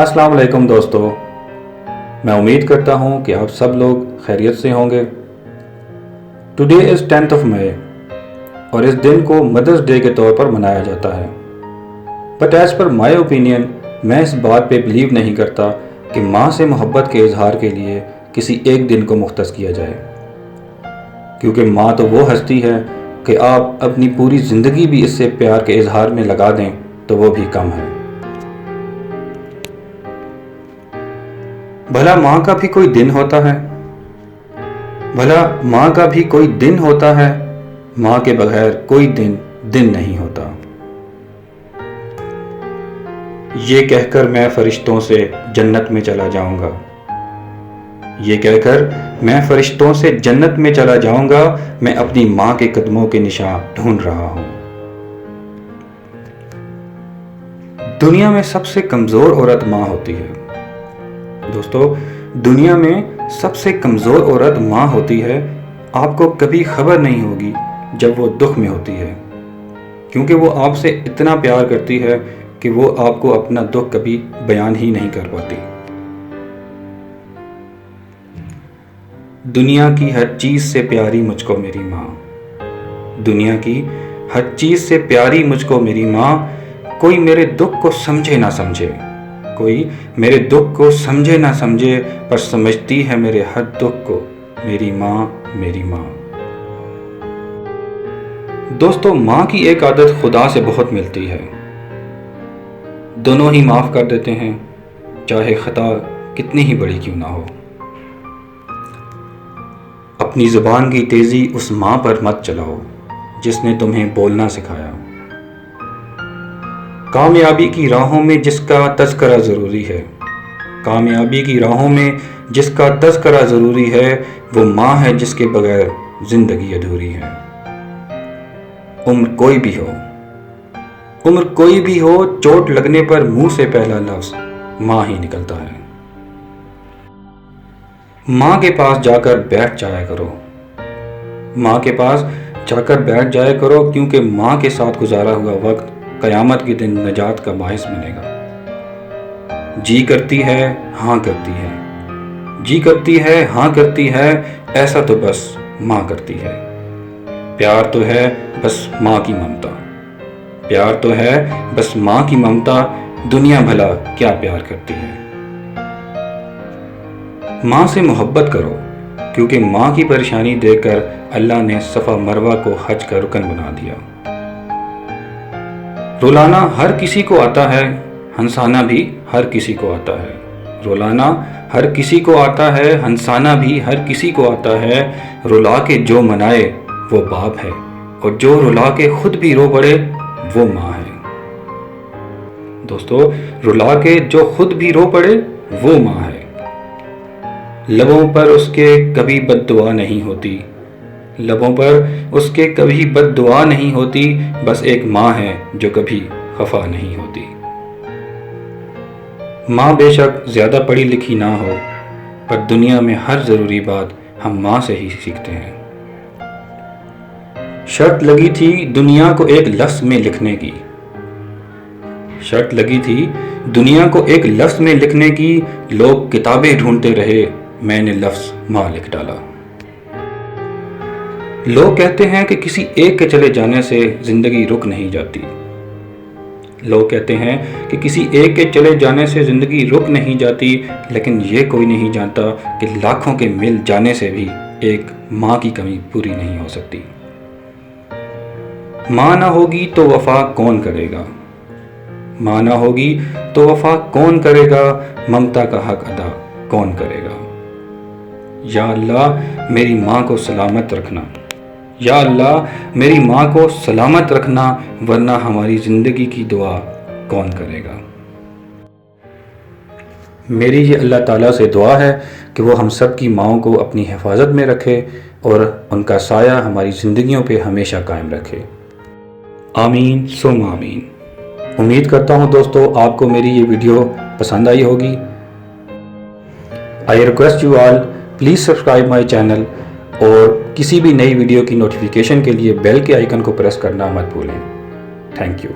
अस्सलाम वालेकुम दोस्तों, मैं उम्मीद करता हूँ कि आप सब लोग खैरियत से होंगे। Today is 10th of May और इस दिन को मदर्स डे के तौर पर मनाया जाता है। But as per my opinion मैं इस बात पे बिलीव नहीं करता कि माँ से मोहब्बत के इजहार के लिए किसी एक दिन को मुख्तस किया जाए, क्योंकि माँ तो वो हस्ती है कि आप अपनी पूरी ज़िंदगी भी इससे प्यार के इजहार में लगा दें तो वो भी कम है। भला माँ का भी कोई दिन होता है? भला माँ का भी कोई दिन होता है? माँ के बगैर कोई दिन नहीं होता। ये कहकर मैं फरिश्तों से जन्नत में चला जाऊंगा, ये कहकर मैं फरिश्तों से जन्नत में चला जाऊंगा, मैं अपनी माँ के कदमों के निशान ढूंढ रहा हूं। दुनिया में सबसे कमजोर औरत माँ होती है। दोस्तों, दुनिया में सबसे कमज़ोर औरत माँ होती है। आपको कभी खबर नहीं होगी जब वो दुख में होती है, क्योंकि वो आपसे इतना प्यार करती है कि वो आपको अपना दुख कभी बयान ही नहीं कर पाती। दुनिया की हर चीज़ से प्यारी मुझको मेरी माँ, दुनिया की हर चीज़ से प्यारी मुझको मेरी माँ। कोई मेरे दुख को समझे ना समझे, कोई मेरे दुख को समझे ना समझे, पर समझती है मेरे हर दुख को मेरी माँ, मेरी माँ। दोस्तों, माँ की एक आदत खुदा से बहुत मिलती है। दोनों ही माफ़ कर देते हैं, चाहे खता कितनी ही बड़ी क्यों ना हो। अपनी ज़ुबान की तेज़ी उस माँ पर मत चलाओ जिसने तुम्हें बोलना सिखाया। कामयाबी की राहों में जिसका तज़किरा ज़रूरी है, कामयाबी की राहों में जिसका तज़किरा ज़रूरी है, वो माँ है जिसके बगैर ज़िंदगी अधूरी है। उम्र कोई भी हो, उम्र कोई भी हो, चोट लगने पर मुंह से पहला लफ्ज़ माँ ही निकलता है। माँ के पास जाकर बैठ जाया करो, माँ के पास जाकर बैठ जाया करो, क्योंकि माँ के साथ गुजारा हुआ वक्त क़यामत के दिन नजात का बायस बनेगा। जी करती है हाँ करती है, जी करती है हाँ करती है, ऐसा तो बस माँ करती है। प्यार तो है बस माँ की ममता, प्यार तो है बस माँ की ममता, दुनिया भला क्या प्यार करती है। माँ से मोहब्बत करो, क्योंकि माँ की परेशानी देखकर अल्लाह ने सफ़ा मरवा को हज का रुकन बना दिया। रुलाना हर किसी को आता है, हंसाना भी हर किसी को आता है। रुलाना हर किसी को आता है, हंसाना भी हर किसी को आता है। रुला के जो मनाए वो बाप है, और जो रुला के खुद भी रो पड़े वो माँ है। दोस्तों, रुला के जो खुद भी रो पड़े वो माँ है। लबों पर उसके कभी बद्दुआ नहीं होती, लबों पर उसके कभी बद्दुआ नहीं होती, बस एक माँ है जो कभी खफा नहीं होती। माँ बेशक ज़्यादा पढ़ी लिखी ना हो, पर दुनिया में हर ज़रूरी बात हम माँ से ही सीखते हैं। शर्त लगी थी दुनिया को एक लफ्ज़ में लिखने की, शर्त लगी थी दुनिया को एक लफ्ज़ में लिखने की। लोग किताबें ढूंढते रहे, मैंने लफ्ज़ माँ लिख डाला। लोग कहते हैं कि किसी एक के चले जाने से ज़िंदगी रुक नहीं जाती, लोग कहते हैं कि किसी एक के चले जाने से ज़िंदगी रुक नहीं जाती, लेकिन ये कोई नहीं जानता कि लाखों के मिल जाने से भी एक माँ की कमी पूरी नहीं हो सकती। माँ ना होगी तो वफ़ा कौन करेगा, माँ ना होगी तो वफ़ा कौन करेगा, ममता का हक अदा कौन करेगा। या अल्लाह मेरी माँ को सलामत रखना, या अल्लाह मेरी माँ को सलामत रखना, वरना हमारी ज़िंदगी की दुआ कौन करेगा। मेरी ये अल्लाह ताला से दुआ है कि वो हम सब की माँओं को अपनी हिफाजत में रखे और उनका साया हमारी ज़िंदगियों पे हमेशा कायम रखे। आमीन सुम आमीन। उम्मीद करता हूँ दोस्तों आपको मेरी ये वीडियो पसंद आई होगी। I request you all please subscribe my channel, और किसी भी नई वीडियो की नोटिफिकेशन के लिए बेल के आइकन को प्रेस करना मत भूलें। Thank you.